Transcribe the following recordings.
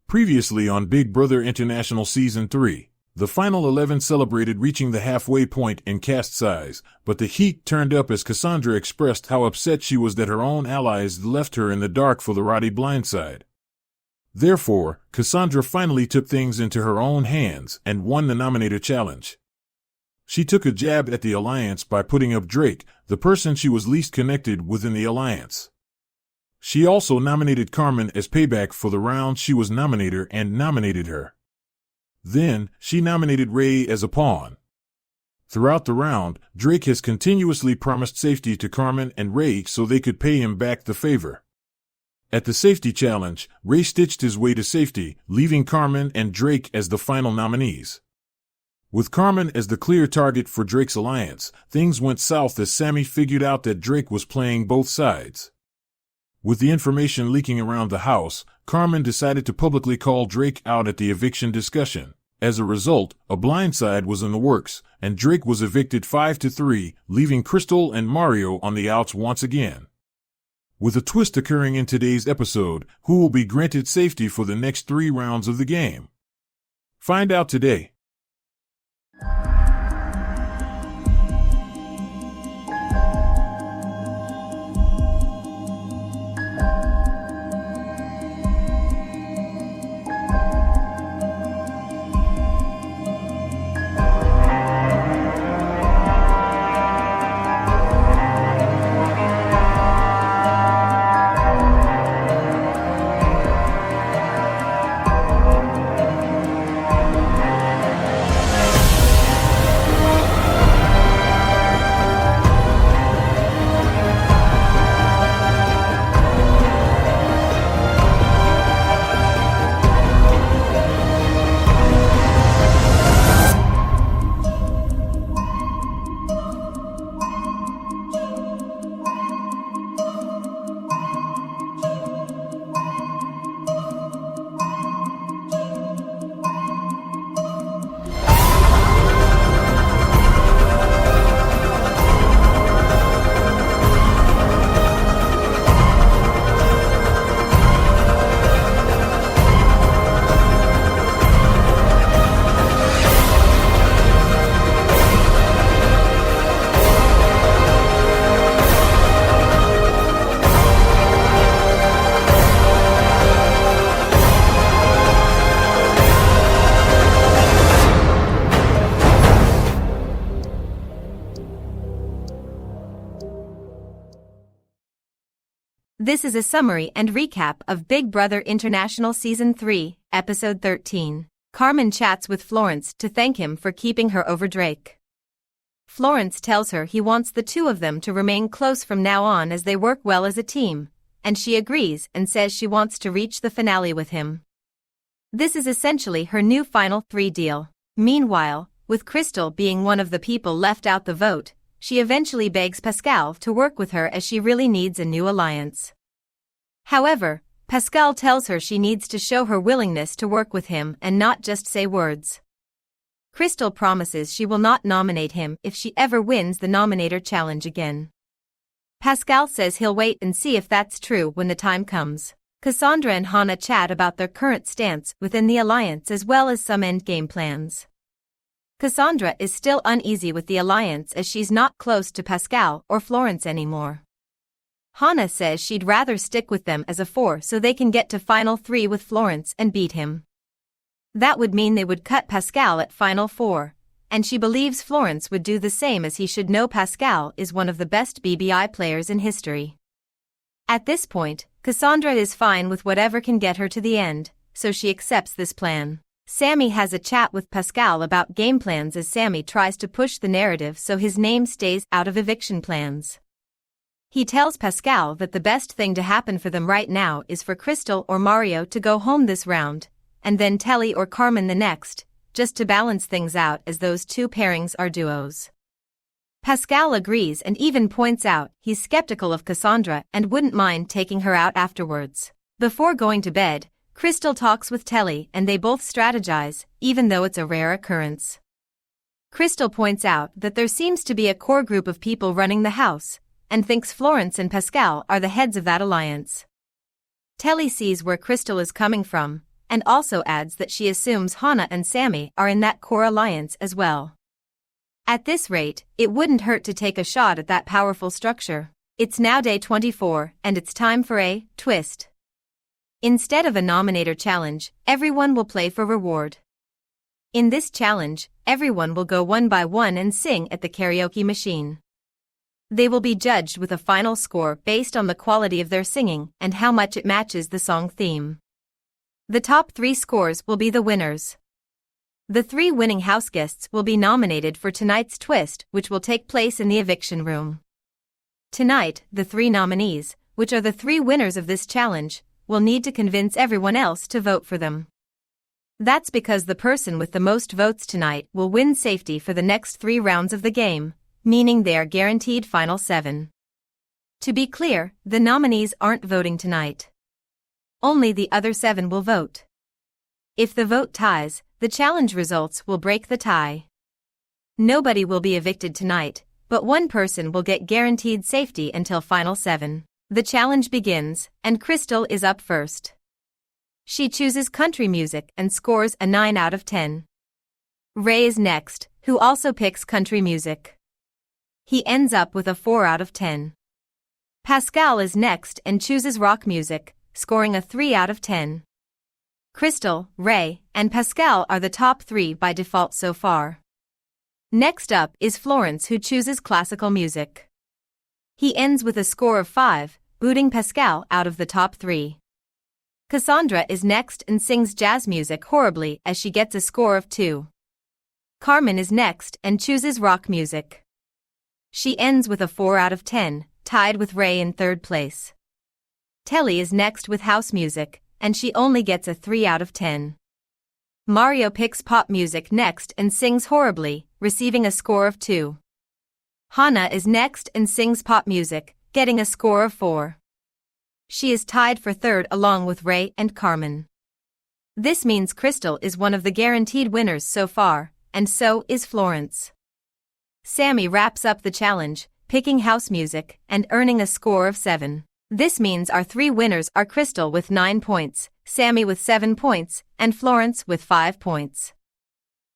Previously on Big Brother International Season 3, the final 11 celebrated reaching the halfway point in cast size, but the heat turned up as Cassandra expressed how upset she was that her own allies left her in the dark for the Roddy blindside. Therefore, Cassandra finally took things into her own hands and won the Nominator Challenge. She took a jab at the Alliance by putting up Drake, the person she was least connected with in the Alliance. She also nominated Carmen as payback for the round she was nominator and nominated her. Then, she nominated Ray as a pawn. Throughout the round, Drake has continuously promised safety to Carmen and Ray so they could pay him back the favor. At the safety challenge, Ray stitched his way to safety, leaving Carmen and Drake as the final nominees. With Carmen as the clear target for Drake's alliance, things went south as Sammy figured out that Drake was playing both sides. With the information leaking around the house, Carmen decided to publicly call Drake out at the eviction discussion. As a result, a blindside was in the works, and Drake was evicted 5-3, leaving Crystal and Mario on the outs once again. With a twist occurring in today's episode, who will be granted safety for the next 3 rounds of the game? Find out today. This is a summary and recap of Big Brother International Season 3, Episode 13. Carmen chats with Florence to thank him for keeping her over Drake. Florence tells her he wants the two of them to remain close from now on as they work well as a team, and she agrees and says she wants to reach the finale with him. This is essentially her new Final 3 deal. Meanwhile, with Crystal being one of the people left out the vote, she eventually begs Pascal to work with her as she really needs a new alliance. However, Pascal tells her she needs to show her willingness to work with him and not just say words. Crystal promises she will not nominate him if she ever wins the Nominator Challenge again. Pascal says he'll wait and see if that's true when the time comes. Cassandra and Hannah chat about their current stance within the alliance as well as some endgame plans. Cassandra is still uneasy with the alliance as she's not close to Pascal or Florence anymore. Hannah says she'd rather stick with them as a 4 so they can get to Final 3 with Florence and beat him. That would mean they would cut Pascal at Final 4, and she believes Florence would do the same as he should know Pascal is one of the best BBI players in history. At this point, Cassandra is fine with whatever can get her to the end, so she accepts this plan. Sammy has a chat with Pascal about game plans as Sammy tries to push the narrative so his name stays out of eviction plans. He tells Pascal that the best thing to happen for them right now is for Crystal or Mario to go home this round, and then Telly or Carmen the next, just to balance things out as those two pairings are duos. Pascal agrees and even points out he's skeptical of Cassandra and wouldn't mind taking her out afterwards. Before going to bed, Crystal talks with Telly and they both strategize, even though it's a rare occurrence. Crystal points out that there seems to be a core group of people running the house, and thinks Florence and Pascal are the heads of that alliance. Telly sees where Crystal is coming from, and also adds that she assumes Hannah and Sammy are in that core alliance as well. At this rate, it wouldn't hurt to take a shot at that powerful structure. It's now day 24, and it's time for a twist. Instead of a nominator challenge, everyone will play for reward. In this challenge, everyone will go one by one and sing at the karaoke machine. They will be judged with a final score based on the quality of their singing and how much it matches the song theme. The top 3 scores will be the winners. The 3 winning houseguests will be nominated for tonight's twist, which will take place in the eviction room. Tonight, the 3 nominees, which are the 3 winners of this challenge, will need to convince everyone else to vote for them. That's because the person with the most votes tonight will win safety for the next 3 rounds of the game, meaning they are guaranteed final 7. To be clear, the nominees aren't voting tonight. Only the other 7 will vote. If the vote ties, the challenge results will break the tie. Nobody will be evicted tonight, but one person will get guaranteed safety until final 7. The challenge begins, and Crystal is up first. She chooses country music and scores a 9 out of 10. Ray is next, who also picks country music. He ends up with a 4 out of 10. Pascal is next and chooses rock music, scoring a 3 out of 10. Crystal, Ray, and Pascal are the top 3 by default so far. Next up is Florence, who chooses classical music. He ends with a score of 5, booting Pascal out of the top 3. Cassandra is next and sings jazz music horribly as she gets a score of 2. Carmen is next and chooses rock music. She ends with a 4 out of 10, tied with Ray in 3rd place. Telly is next with house music, and she only gets a 3 out of 10. Mario picks pop music next and sings horribly, receiving a score of 2. Hannah is next and sings pop music, getting a score of 4. She is tied for 3rd along with Ray and Carmen. This means Crystal is one of the guaranteed winners so far, and so is Florence. Sammy wraps up the challenge, picking house music and earning a score of 7. This means our 3 winners are Crystal with 9 points, Sammy with 7 points, and Florence with 5 points.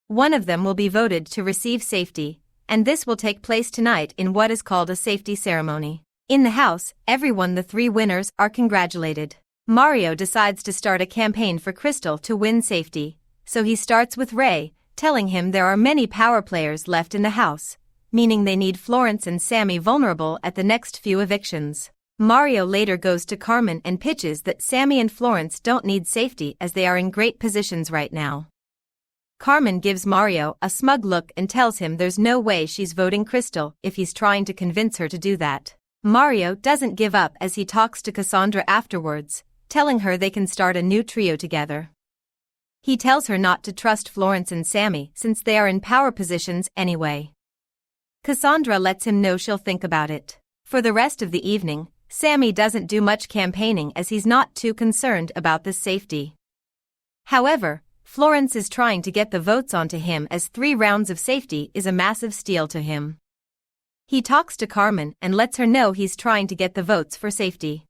One of them will be voted to receive safety, and this will take place tonight in what is called a safety ceremony. In the house, the 3 winners are congratulated. Mario decides to start a campaign for Crystal to win safety, so he starts with Ray, telling him there are many power players left in the house, meaning they need Florence and Sammy vulnerable at the next few evictions. Mario later goes to Carmen and pitches that Sammy and Florence don't need safety as they are in great positions right now. Carmen gives Mario a smug look and tells him there's no way she's voting Crystal if he's trying to convince her to do that. Mario doesn't give up as he talks to Cassandra afterwards, telling her they can start a new trio together. He tells her not to trust Florence and Sammy since they are in power positions anyway. Cassandra lets him know she'll think about it. For the rest of the evening, Sammy doesn't do much campaigning as he's not too concerned about the safety. However, Florence is trying to get the votes onto him as 3 rounds of safety is a massive steal to him. He talks to Carmen and lets her know he's trying to get the votes for safety.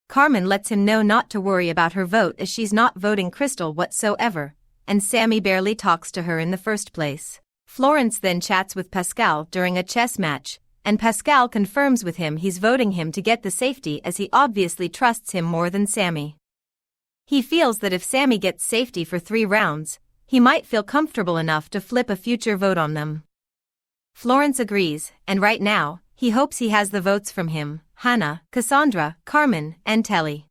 Carmen lets him know not to worry about her vote as she's not voting Crystal whatsoever, and Sammy barely talks to her in the first place. Florence then chats with Pascal during a chess match, and Pascal confirms with him he's voting him to get the safety as he obviously trusts him more than Sammy. He feels that if Sammy gets safety for 3 rounds, he might feel comfortable enough to flip a future vote on them. Florence agrees, and right now, he hopes he has the votes from him, Hannah, Cassandra, Carmen, and Telly.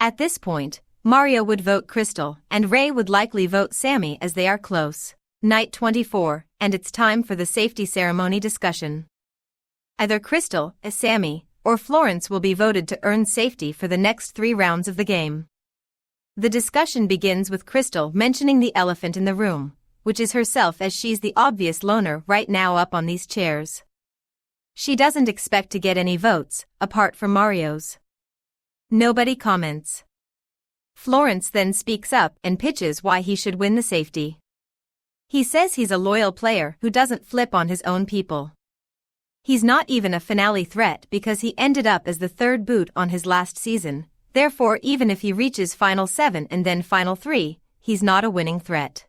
At this point, Mario would vote Crystal, and Ray would likely vote Sammy as they are close. Night 24, and it's time for the safety ceremony discussion. Either Crystal, Sammy, or Florence will be voted to earn safety for the next 3 rounds of the game. The discussion begins with Crystal mentioning the elephant in the room, which is herself as she's the obvious loner right now up on these chairs. She doesn't expect to get any votes, apart from Mario's. Nobody comments. Florence then speaks up and pitches why he should win the safety. He says he's a loyal player who doesn't flip on his own people. He's not even a finale threat because he ended up as the 3rd boot on his last season, Therefore, even if he reaches Final 7 and then Final 3, he's not a winning threat.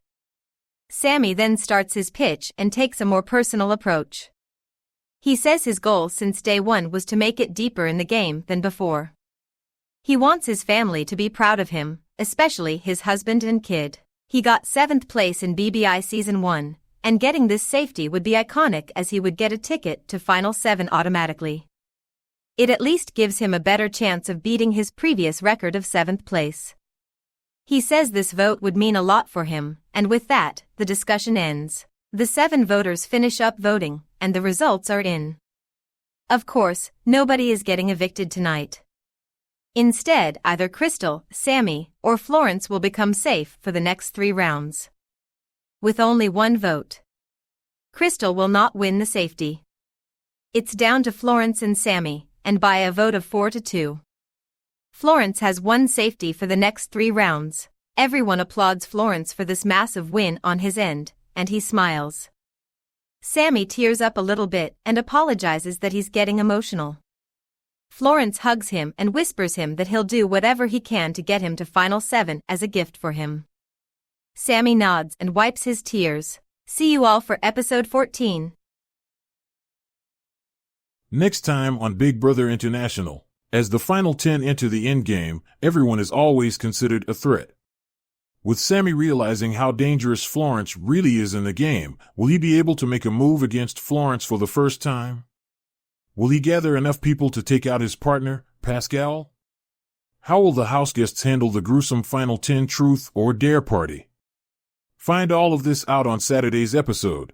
Sammy then starts his pitch and takes a more personal approach. He says his goal since day one was to make it deeper in the game than before. He wants his family to be proud of him, especially his husband and kid. He got 7th place in BBI Season 1, and getting this safety would be iconic as he would get a ticket to Final 7 automatically. It at least gives him a better chance of beating his previous record of 7th place. He says this vote would mean a lot for him, and with that, the discussion ends. The 7 voters finish up voting, and the results are in. Of course, nobody is getting evicted tonight. Instead, either Crystal, Sammy, or Florence will become safe for the next 3 rounds. With only 1 vote, Crystal will not win the safety. It's down to Florence and Sammy, and by a vote of 4-2. Florence has 1 safety for the next 3 rounds. Everyone applauds Florence for this massive win on his end, and he smiles. Sammy tears up a little bit and apologizes that he's getting emotional. Florence hugs him and whispers him that he'll do whatever he can to get him to Final 7 as a gift for him. Sammy nods and wipes his tears. See you all for episode 14. Next time on Big Brother International. As the final 10 enter the endgame, everyone is always considered a threat. With Sammy realizing how dangerous Florence really is in the game, will he be able to make a move against Florence for the first time? Will he gather enough people to take out his partner, Pascal? How will the houseguests handle the gruesome Final 10 truth or dare party? Find all of this out on Saturday's episode.